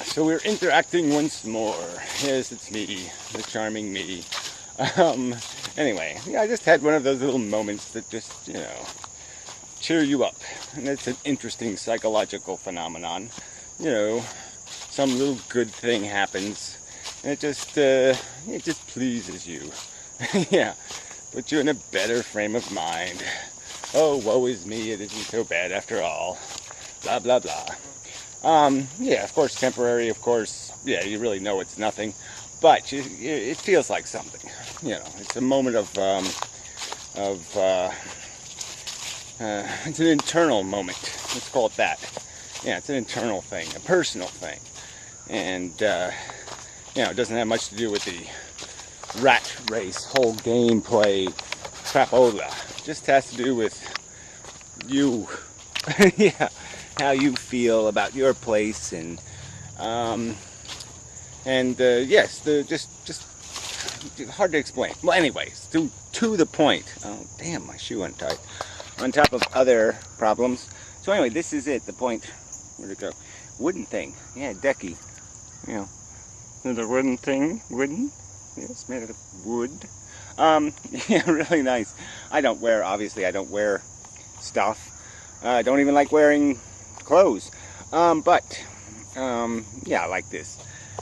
So we're interacting once more. Yes, it's me, the charming me. Anyway, yeah, I just had one of those little moments that just, cheer you up. And it's an interesting psychological phenomenon. Some little good thing happens, and it just pleases you. Yeah, puts you in a better frame of mind. Oh, woe is me, it isn't so bad after all. Blah, blah, blah. Yeah, of course, temporary, of course, yeah, you really know it's nothing, but it feels like something, it's a moment of it's an internal moment, let's call it that. Yeah, it's an internal thing, a personal thing, and, it doesn't have much to do with the rat race, whole gameplay crapola. It just has to do with you. Yeah, how you feel about your place, and yes, just hard to explain. Well, anyways, to the point. Oh, damn, my shoe untied. On top of other problems. So anyway, this is it. The point. Where'd it go? Wooden thing. Yeah, decky. The wooden thing. Wooden. Yes, made out of wood. Yeah, really nice. Obviously, I don't wear stuff. I don't even like wearing clothes. But yeah, I like this.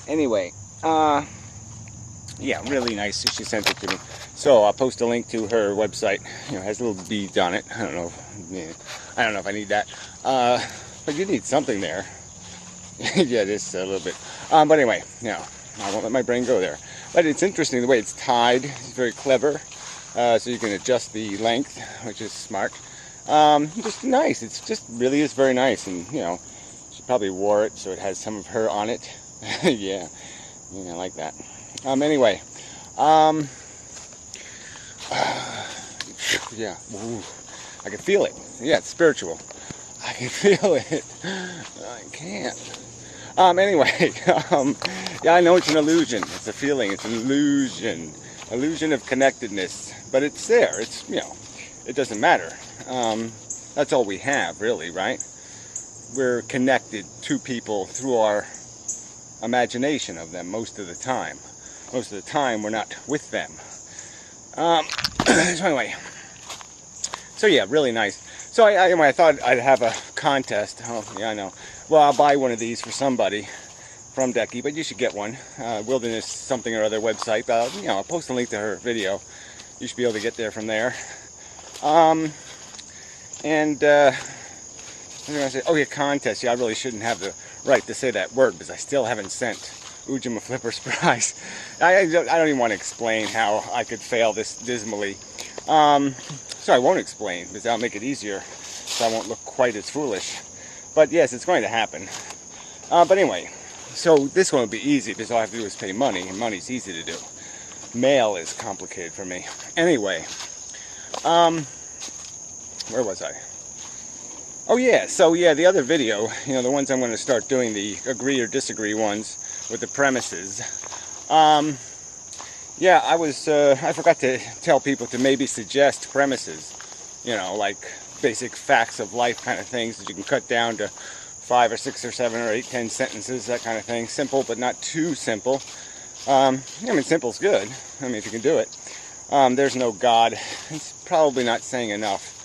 Anyway, yeah, really nice. She sent it to me. So I'll post a link to her website. It has little beads on it. I don't know if I need that. But you need something there. Yeah, just a little bit. But anyway, I won't let my brain go there. But it's interesting the way it's tied. It's very clever. So you can adjust the length, which is smart. Just nice. It's just really is very nice, and she probably wore it so it has some of her on it. Yeah, I like that. Anyway, yeah, ooh, I can feel it. Yeah, it's spiritual. I can feel it. I can't. Anyway, yeah, I know it's an illusion. It's a feeling. It's an illusion of connectedness, but it's there. It's it doesn't matter. That's all we have, really, right? We're connected to people through our imagination of them most of the time. Most of the time, we're not with them. So anyway, so yeah, really nice. So I thought I'd have a contest. Oh, yeah, I know. Well, I'll buy one of these for somebody from Decky, but you should get one. Wilderness something or other website. I'll post a link to her video. You should be able to get there from there. And what was I going to say? Oh yeah, contest. Yeah, I really shouldn't have the right to say that word because I still haven't sent Ujima Flipper's prize. I don't even want to explain how I could fail this dismally. So I won't explain because that'll make it easier, so I won't look quite as foolish. But yes, it's going to happen. But anyway, so this one will be easy because all I have to do is pay money, and money's easy to do. Mail is complicated for me. Anyway, where was I? Oh yeah, so yeah, the other video, the ones I'm going to start doing, the agree or disagree ones with the premises. Yeah, I forgot to tell people to maybe suggest premises, like basic facts of life kind of things that you can cut down to 5 or 6 or 7 or 8, 10 sentences, that kind of thing. Simple, but not too simple. Simple's good. If you can do it. There's no God. It's probably not saying enough.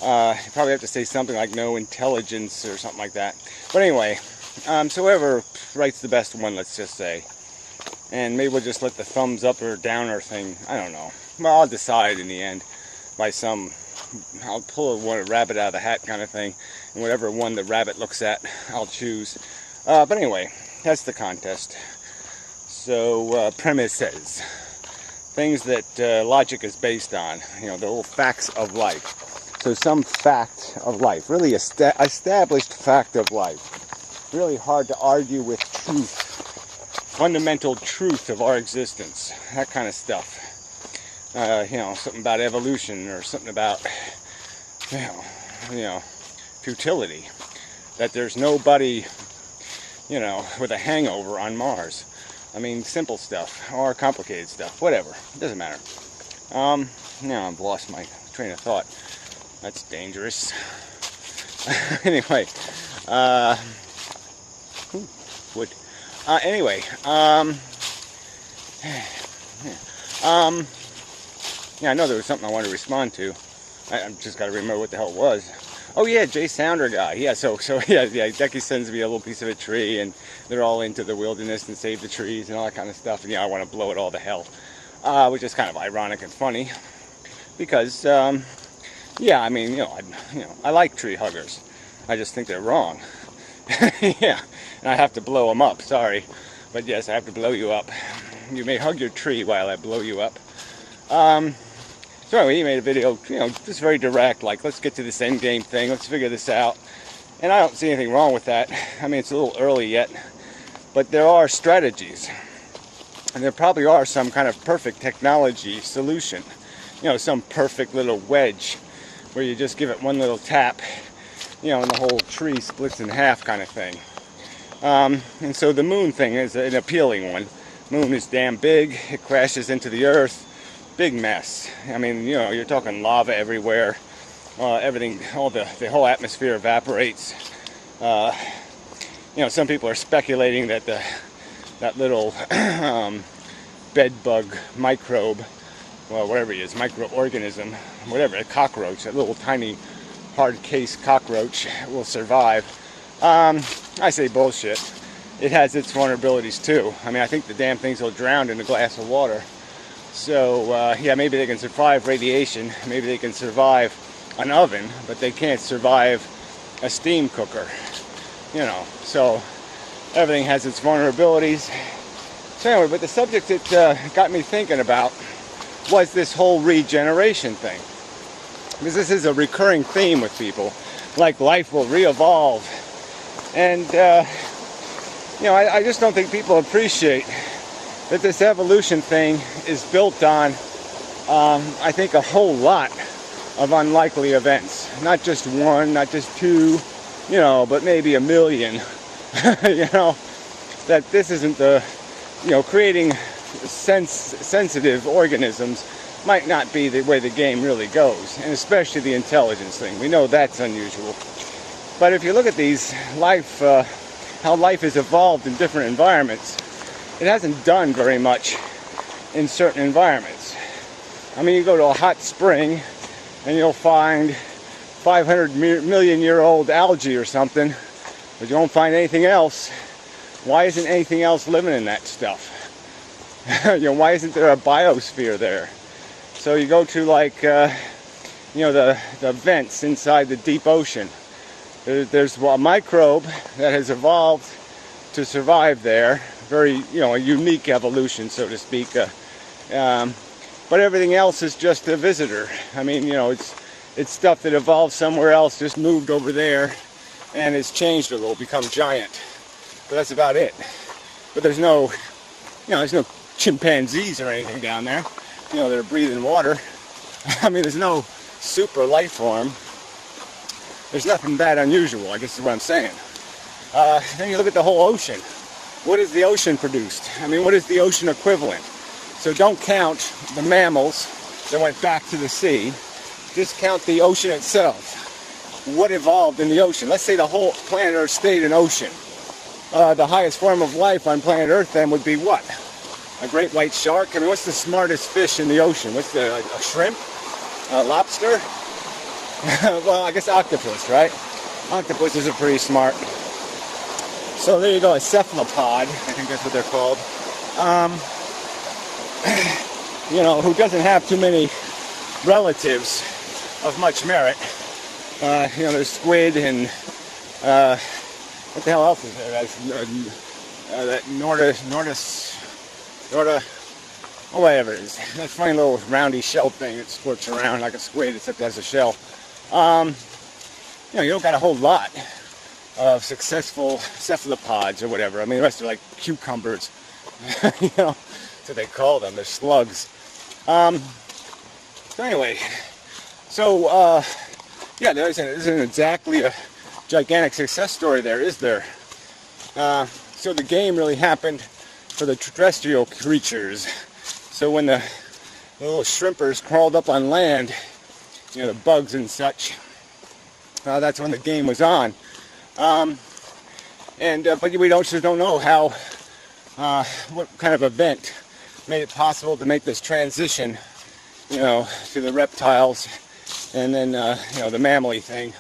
You probably have to say something like no intelligence or something like that. But anyway, so whoever writes the best one, let's just say. And maybe we'll just let the thumbs up or downer thing, I don't know. Well, I'll decide in the end by I'll pull a rabbit out of the hat kind of thing. And whatever one the rabbit looks at, I'll choose. But anyway, that's the contest. So, premises. Things that logic is based on. The little facts of life. So some fact of life, really established fact of life. Really hard to argue with truth, fundamental truth of our existence, that kind of stuff. Something about evolution or something about, futility. That there's nobody, with a hangover on Mars. Simple stuff or complicated stuff, whatever. It doesn't matter. Now I've lost my train of thought. That's dangerous. Anyway, wood. Anyway, yeah, I know there was something I wanted to respond to. I just got to remember what the hell it was. Oh yeah, Jay Sounder guy. Yeah, so yeah, Decky sends me a little piece of a tree, and they're all into the wilderness and save the trees and all that kind of stuff. And yeah, I want to blow it all to hell, which is kind of ironic and funny, because yeah, I mean, I like tree huggers. I just think they're wrong. Yeah, and I have to blow them up. Sorry, but yes, I have to blow you up. You may hug your tree while I blow you up. So anyway, he made a video, just very direct, like, let's get to this end game thing, let's figure this out. And I don't see anything wrong with that. I mean, it's a little early yet, but there are strategies. And there probably are some kind of perfect technology solution. Some perfect little wedge where you just give it one little tap, and the whole tree splits in half kind of thing. And so the moon thing is an appealing one. Moon is damn big, it crashes into the earth. Big mess. I mean, you're talking lava everywhere. Everything, the whole atmosphere evaporates. Some people are speculating that that little bed bug microbe, well, whatever it is, microorganism, whatever, a cockroach, that little tiny hard case cockroach will survive. I say bullshit. It has its vulnerabilities too. I mean, I think the damn things will drown in a glass of water. So, yeah, maybe they can survive radiation, maybe they can survive an oven, but they can't survive a steam cooker, so everything has its vulnerabilities. So anyway, but the subject that got me thinking about was this whole regeneration thing. Because this is a recurring theme with people, like life will re-evolve. And, I just don't think people appreciate that this evolution thing is built on, I think, a whole lot of unlikely events. Not just one, not just two, but maybe a million. That this isn't the, creating sensitive organisms might not be the way the game really goes, and especially the intelligence thing. We know that's unusual. But if you look at these how life has evolved in different environments, it hasn't done very much in certain environments. I mean, you go to a hot spring and you'll find 500 million year old algae or something, but you won't find anything else. Why isn't anything else living in that stuff? Why isn't there a biosphere there? So you go to the vents inside the deep ocean. There's a microbe that has evolved to survive there. Very, a unique evolution, so to speak. But everything else is just a visitor. I mean, it's stuff that evolved somewhere else, just moved over there, and it's changed a little, become giant. But that's about it. But there's no chimpanzees or anything down there, that are breathing water. I mean, there's no super life form. There's nothing that unusual, I guess is what I'm saying. Then you look at the whole ocean. What has the ocean produced? I mean, what is the ocean equivalent? So don't count the mammals that went back to the sea. Just count the ocean itself. What evolved in the ocean? Let's say the whole planet Earth stayed an ocean. The highest form of life on planet Earth then would be what? A great white shark? I mean, what's the smartest fish in the ocean? What's a shrimp? A lobster? Well, I guess octopus, right? Octopuses are pretty smart. So there you go, a cephalopod, I think that's what they're called. Who doesn't have too many relatives of much merit. There's squid and what the hell else is there? That whatever it is. That funny little roundy shell thing that squirts around like a squid, except it has a shell. You don't got a whole lot of successful cephalopods or whatever. I mean, the rest are like cucumbers. That's what they call them. They're slugs. So anyway, yeah, there isn't exactly a gigantic success story there, is there? So the game really happened for the terrestrial creatures. So when the little shrimpers crawled up on land, the bugs and such, that's when the game was on. And but we just don't know how what kind of event made it possible to make this transition, you know, to the reptiles and then you know, the mammally thing.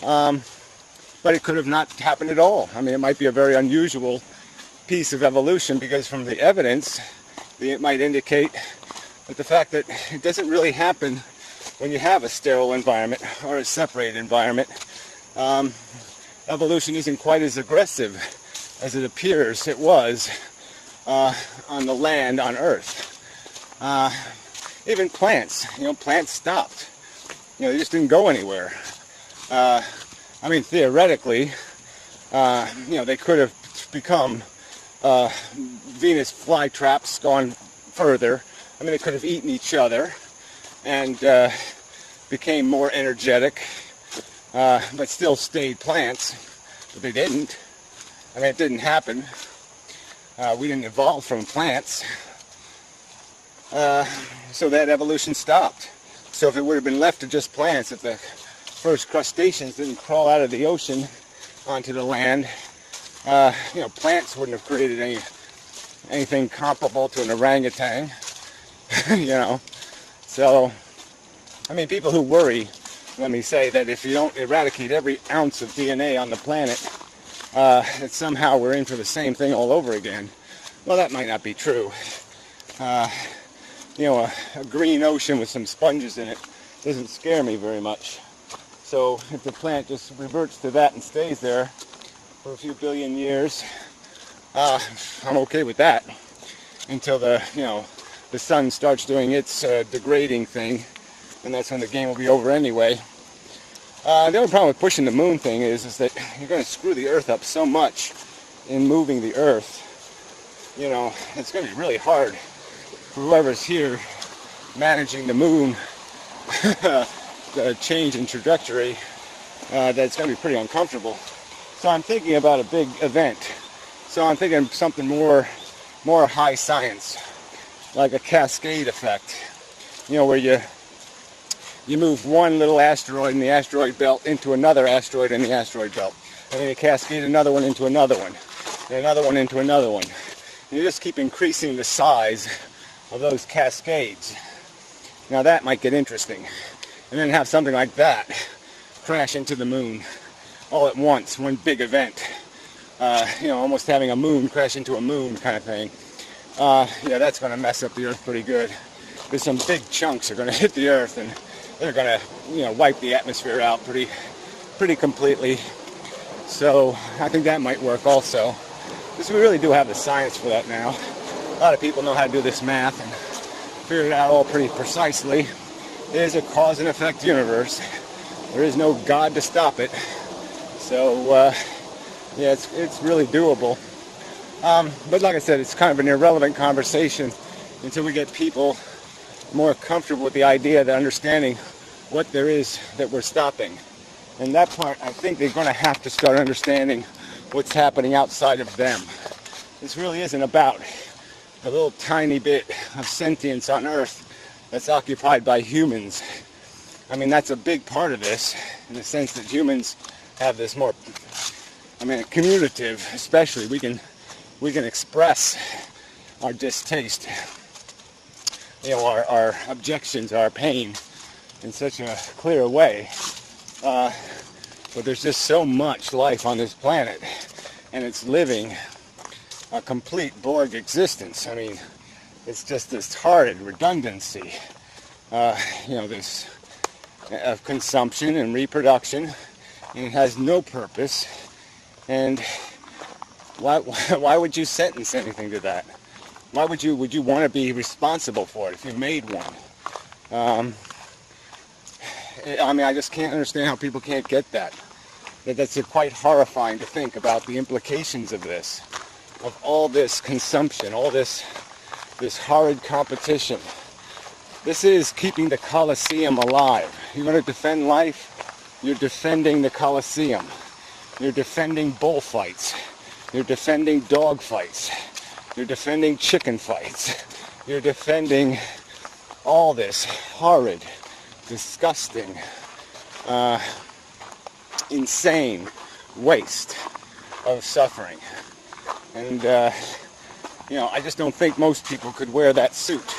But it could have not happened at all. I mean, it might be a very unusual piece of evolution, because from the evidence, it might indicate that the fact that it doesn't really happen when you have a sterile environment or a separated environment. Evolution isn't quite as aggressive as it appears it was on the land on Earth. Even plants, you know, plants stopped. You know, they just didn't go anywhere. I mean, theoretically, you know, they could have become Venus flytraps gone further. I mean, they could have eaten each other and became more energetic, but still stayed plants. But they didn't. I mean, it didn't happen. We didn't evolve from plants. So that evolution stopped. So if it would have been left to just plants, if the first crustaceans didn't crawl out of the ocean onto the land, you know, plants wouldn't have created anything comparable to an orangutan. You know, so I mean, people who worry, let me say that if you don't eradicate every ounce of DNA on the planet, that somehow we're in for the same thing all over again. Well, that might not be true. You know, a green ocean with some sponges in it doesn't scare me very much. So if the plant just reverts to that and stays there for a few billion years, I'm okay with that until the, you know, the sun starts doing its degrading thing, and that's when the game will be over anyway. The only problem with pushing the moon thing is that you're going to screw the Earth up so much in moving the Earth. You know, it's going to be really hard for whoever's here managing the moon, the change in trajectory, that's going to be pretty uncomfortable. So I'm thinking about a big event. So I'm thinking something more high science, like a cascade effect. You know, where you move one little asteroid in the asteroid belt into another asteroid in the asteroid belt, and then you cascade another one into another one, and another one into another one. And you just keep increasing the size of those cascades. Now that might get interesting. And then have something like that crash into the moon all at once, one big event. You know, almost having a moon crash into a moon kind of thing. Yeah, that's going to mess up the Earth pretty good. Because some big chunks are going to hit the Earth, and they're going to, you know, wipe the atmosphere out pretty completely. So I think that might work also. Because we really do have the science for that now. A lot of people know how to do this math and figure it out all pretty precisely. It is a cause and effect universe. There is no God to stop it. So yeah, it's really doable. But like I said, it's kind of an irrelevant conversation until we get people more comfortable with the idea, the understanding what there is that we're stopping. And that part, I think they're going to have to start understanding what's happening outside of them. This really isn't about a little tiny bit of sentience on Earth that's occupied by humans. I mean, that's a big part of this, in the sense that humans have this more, I mean, communicative, especially, we can express our distaste, you know, our objections, our pain in such a clear way. But there's just so much life on this planet, and it's living a complete Borg existence. I mean, it's just this horrid redundancy, you know, this of consumption and reproduction, and it has no purpose. And why would you sentence anything to that? Why would you want to be responsible for it if you made one? I mean, I just can't understand how people can't get that. That's quite horrifying to think about the implications of this, of all this consumption, all this horrid competition. This is keeping the Colosseum alive. You want to defend life? You're defending the Colosseum. You're defending bullfights. You're defending dog fights. You're defending chicken fights. You're defending all this horrid, disgusting, insane waste. of suffering. And, you know, I just don't think most people could wear that suit.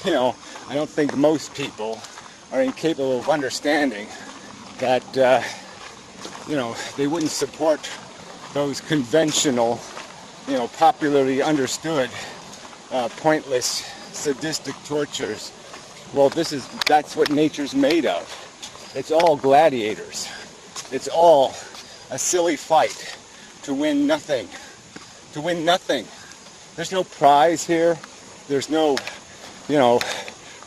You know, I don't think most people are incapable of understanding that, you know, they wouldn't support those conventional, you know, popularly understood, pointless, sadistic tortures. Well, that's what nature's made of. It's all gladiators. It's all a silly fight to win nothing. To win nothing. There's no prize here. There's no, you know,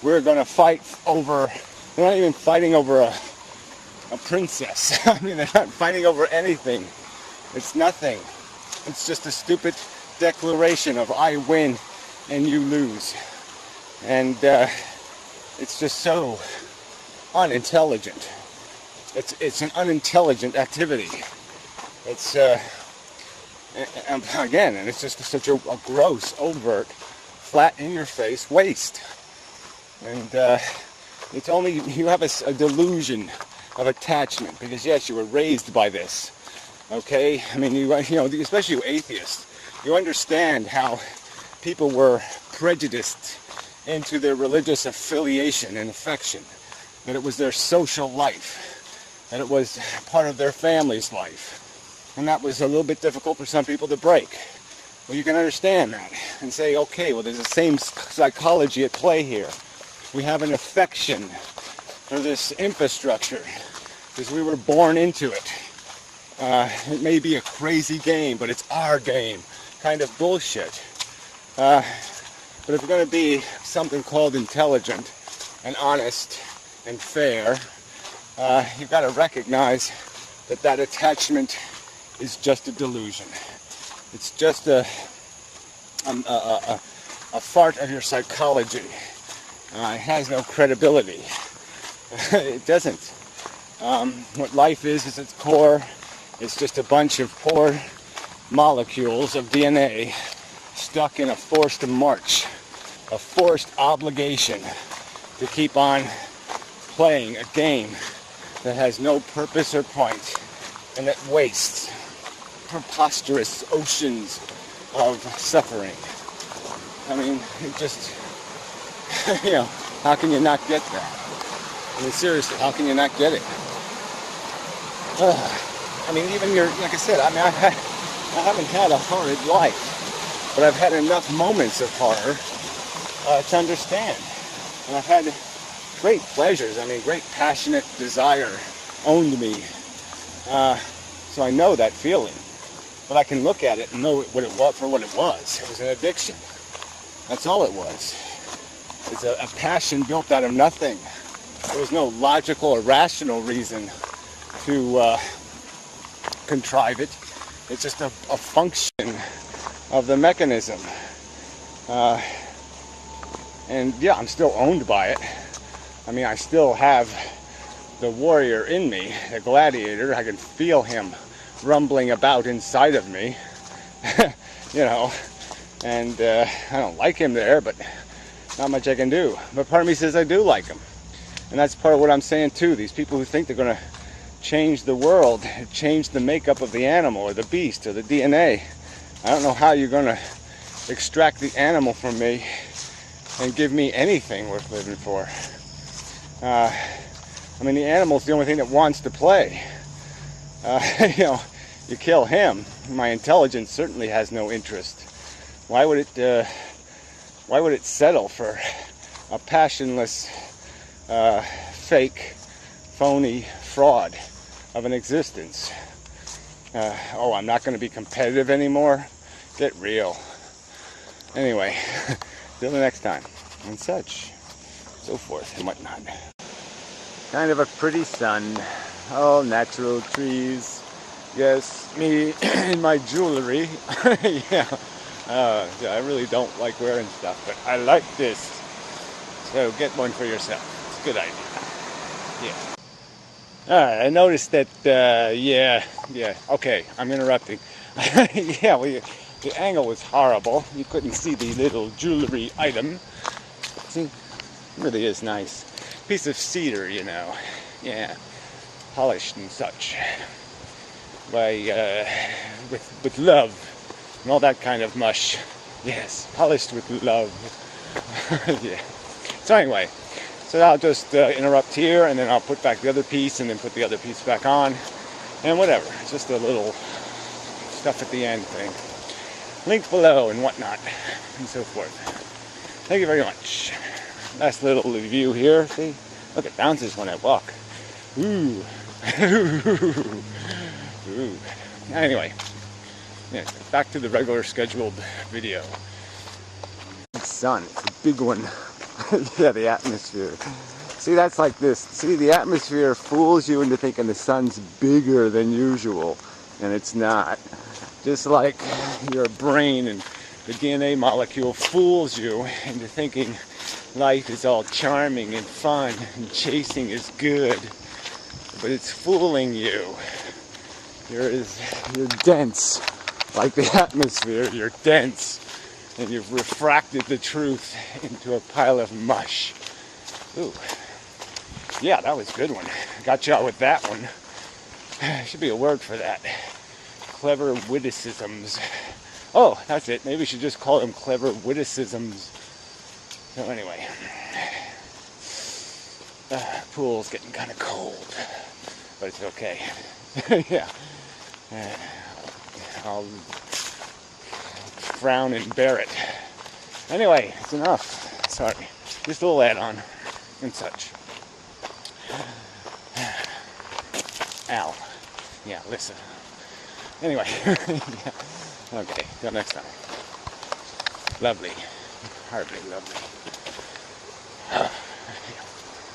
we're going to fight over, they're not even fighting over a princess. I mean, they're not fighting over anything. It's nothing. It's just a stupid declaration of I win and you lose. And it's just so unintelligent. It's an unintelligent activity. It's again, and it's just such a gross, overt, flat in your face waste. And it's only, you have a delusion of attachment, because yes, you were raised by this. Okay, I mean, you know, especially you atheists, you understand how people were prejudiced into their religious affiliation and affection, that it was their social life, that it was part of their family's life. And that was a little bit difficult for some people to break. Well, you can understand that and say, okay, well, there's the same psychology at play here. We have an affection for this infrastructure because we were born into it. It may be a crazy game, but it's our game kind of bullshit. But if you're going to be something called intelligent and honest and fair, you've got to recognize that that attachment is just a delusion. It's just a fart of your psychology. It has no credibility. It doesn't. What life is at its core, it's just a bunch of poor molecules of DNA stuck in a forced march, a forced obligation to keep on playing a game that has no purpose or point, and that wastes preposterous oceans of suffering. I mean, it just, you know, how can you not get that? I mean, seriously, how can you not get it? I mean, even like I said, I mean, I haven't had a horrid life, but I've had enough moments of horror to understand. And I've had great pleasures. I mean, great passionate desire owned me. So I know that feeling. But I can look at it and know what it was for what it was. It was an addiction. That's all it was. It's a passion built out of nothing. There was no logical or rational reason to contrive it. It's just a function of the mechanism. And yeah, I'm still owned by it. I mean, I still have the warrior in me, the gladiator. I can feel him rumbling about inside of me, you know, and I don't like him there, but not much I can do. But part of me says I do like him, and that's part of what I'm saying too. These people who think they're going to change the world, change the makeup of the animal or the beast or the DNA, I don't know how you're going to extract the animal from me and give me anything worth living for. I mean, the animal's the only thing that wants to play. You know, you kill him, my intelligence certainly has no interest. Why would it settle for a passionless, fake, phony fraud of an existence? Oh, I'm not going to be competitive anymore? Get real. Anyway, till the next time, and such, so forth and whatnot. Kind of a pretty sun. Oh, natural trees. Yes, me in my jewelry. Yeah. Yeah, I really don't like wearing stuff, but I like this. So get one for yourself. It's a good idea. Yeah. Alright, I noticed that, yeah, okay, I'm interrupting. Yeah, well, the angle was horrible. You couldn't see the little jewelry item. See, it really is nice. Piece of cedar, you know. Yeah, polished and such. with love and all that kind of mush. Yes, polished with love. Yeah. So anyway, so I'll just interrupt here, and then I'll put back the other piece, and then put the other piece back on, and whatever. It's just a little stuff at the end thing. Link below and whatnot, and so forth. Thank you very much. Nice little view here. See? Look, it bounces when I walk. Ooh. Ooh. Anyway, yeah, back to the regular scheduled video. Sun, it's a big one. Yeah, the atmosphere. See, that's like this. See, the atmosphere fools you into thinking the sun's bigger than usual, and it's not. Just like your brain and the DNA molecule fools you into thinking life is all charming and fun and chasing is good, but it's fooling you. You're dense, like the atmosphere. You're dense, and you've refracted the truth into a pile of mush. Ooh, yeah, that was a good one. Got you out with that one. Should be a word for that. Clever witticisms. Oh, that's it. Maybe we should just call them clever witticisms. So anyway, pool's getting kind of cold, but it's okay. Yeah. I'll frown and bear it. Anyway, it's enough. Sorry. Just a little add-on and such. Ow. Yeah, listen. Anyway. Yeah. Okay, till next time. Lovely. Hardly lovely.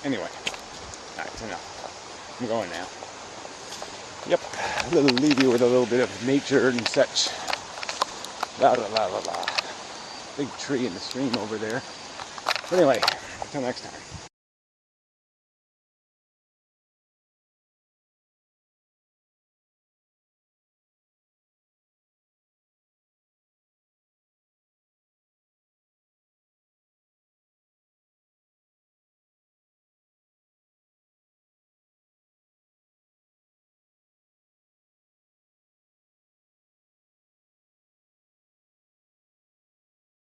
Anyway. That's enough. I'm going now. Yep, a little leave you with a little bit of nature and such. La la la la la. Big tree in the stream over there. But anyway, until next time.